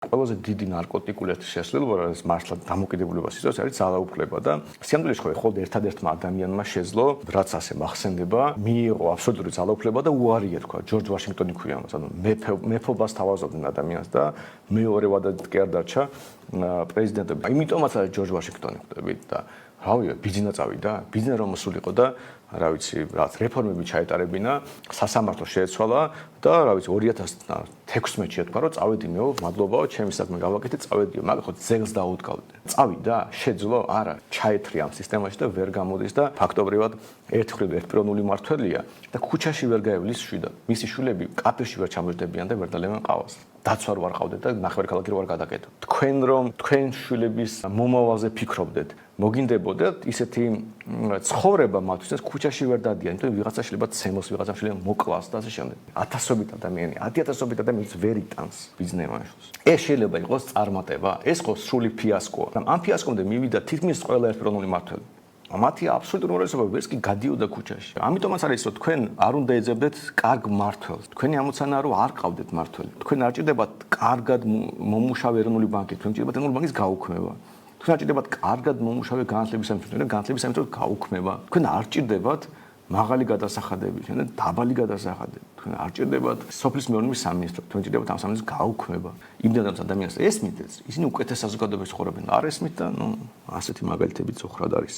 ყველაზე დიდი ნარკოტიკული შესაძლებლობა, რაც მართლა დამოკიდებულებას იწვევს, არის ძალაუფლება და სიამდვილეში ხო ხოლმე ერთადერთმა ადამიანმა შეძლო, რაც ასე მახსენდება, მიიღო აბსოლუტური ძალაუფლება და უარი ეთქვა. ჯორჯ ვაშინგტონი ქვია მას, ანუ მეფობას თავაზობდნენ ადამიანს და მეორევადად კი არ დარჩა პრეზიდენტობა. იმიტომაც არის ჯორჯ ვაშინგტონი ხვდებით და რავია, ბიძინა წავიდა, ბიძინა რომ მოსულიყო და რა ვიცი, რაც რეფორმები ჩაეტარებინა, სასამართლო შეეცვალა და რა ვიცი 2016-ში ეთქვა, რომ წავედი მეო, მადლობაო, ჩემი საქმე გავაკეთე, წავედიო, მაგრამ ხო ძეგლს დაუდგავდი. წავიდა, შეძლო, არა, ჩაეთრია ამ სისტემაში და ვერ გამოდის და ფაქტობრივად ერთხელ ერთპიროვნული მმართველია და ქუჩაში ვერ გაევლის შვიდად. მისი შვილები კაფეში ვერ ჩამოჯდებიან და ვერ დალებენ ყავას. დაცვა არ ყავდეთ და ნახევარქალაქი არ გადაკეთო. თქვენ რომ თქვენ შვილების მომავალზე ფიქრობდეთ, მოგინდებოდეთ ისეთი ცხოვრება მათთვის ქუჩაში ვერ დადიან, იმიტომ ვიღაცა შეიძლება ცემოს, ვიღაცა შეიძლება მოკლას და ასე შემდეგ. ათასობით ადამიანი, 10,000 ადამიანს ვერ იტანს ბიზნესს. ეს შეიძლება იყოს წარმატება, ეს ხო სრული ფიასკოა. ამ ფიასკომდე მივიდა თითქმის ყველა ერთპიროვნული მმართველი. მათი აბსოლუტური უმრავლესობა ვერც კი გადიოდა ქუჩაში. ამიტომაც არის რომ თქვენ არ უნდა ეძებდეთ კარგ მმართველს. თქვენი ამოცანაა რომ არ ყავდეთ მმართველი. თქვენ არ ჭირდებათ კარგად მომუშავე ეროვნული ბანკი, თქვენ ჭირდებათ ეროვნული ბანკის გაუქმება. თქვენ არ ჭირდებათ კარგად მომუშავე განათლების სამინისტრო, განათლების სამინისტროს გაუქმება. თქვენ არ ჭირდებათ მაღალი გადასახადები, თქვენ დაბალი გადასახადები. თქვენ არ ჭირდებათ სოფლის მეურნეობის სამინისტრო, თქვენ ჭირდებათ ამ სამინისტროს გაუქმება. იმდენად ადამიანს ესმით, ისინი უკეთეს საზოგადოებაში ცხოვრობენ. არ ესმით და ასეთი მაგალითები ცოხრად არის.